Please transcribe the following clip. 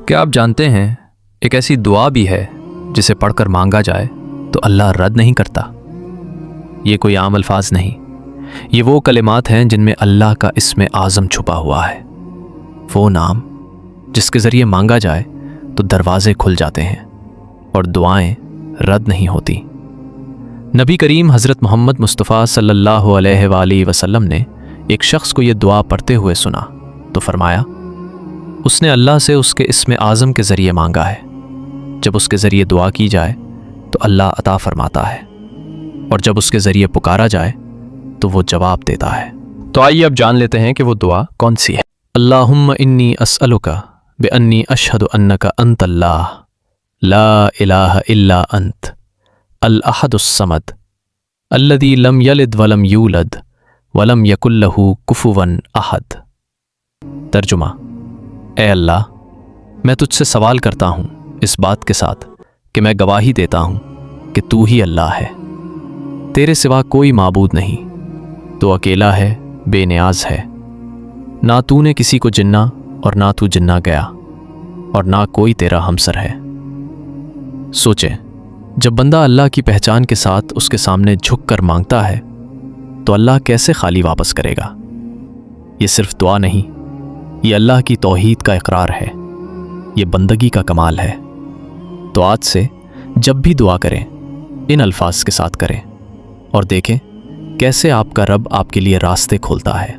کیا آپ جانتے ہیں ایک ایسی دعا بھی ہے جسے پڑھ کر مانگا جائے تو اللہ رد نہیں کرتا؟ یہ کوئی عام الفاظ نہیں، یہ وہ کلمات ہیں جن میں اللہ کا اسم اعظم چھپا ہوا ہے، وہ نام جس کے ذریعے مانگا جائے تو دروازے کھل جاتے ہیں اور دعائیں رد نہیں ہوتی۔ نبی کریم حضرت محمد مصطفیٰ صلی اللہ علیہ وآلہ وسلم نے ایک شخص کو یہ دعا پڑھتے ہوئے سنا تو فرمایا اس نے اللہ سے اس کے اسم اعظم کے ذریعے مانگا ہے، جب اس کے ذریعے دعا کی جائے تو اللہ عطا فرماتا ہے، اور جب اس کے ذریعے پکارا جائے تو وہ جواب دیتا ہے۔ تو آئیے اب جان لیتے ہیں کہ وہ دعا کون سی ہے۔ اللہم انی اسألک بانی اشہد انک انت اللہ لا الہ الا انت الاحد الصمد الذی لم یلد ولم یولد ولم یکن لہ کفوا احد۔ ترجمہ: اے اللہ، میں تجھ سے سوال کرتا ہوں اس بات کے ساتھ کہ میں گواہی دیتا ہوں کہ تو ہی اللہ ہے، تیرے سوا کوئی معبود نہیں، تو اکیلا ہے، بے نیاز ہے، نہ تو نے کسی کو جننا اور نہ تو جننا گیا، اور نہ کوئی تیرا ہمسر ہے۔ سوچے، جب بندہ اللہ کی پہچان کے ساتھ اس کے سامنے جھک کر مانگتا ہے تو اللہ کیسے خالی واپس کرے گا؟ یہ صرف دعا نہیں، یہ اللہ کی توحید کا اقرار ہے، یہ بندگی کا کمال ہے۔ تو آج سے جب بھی دعا کریں ان الفاظ کے ساتھ کریں اور دیکھیں کیسے آپ کا رب آپ کے لیے راستے کھولتا ہے۔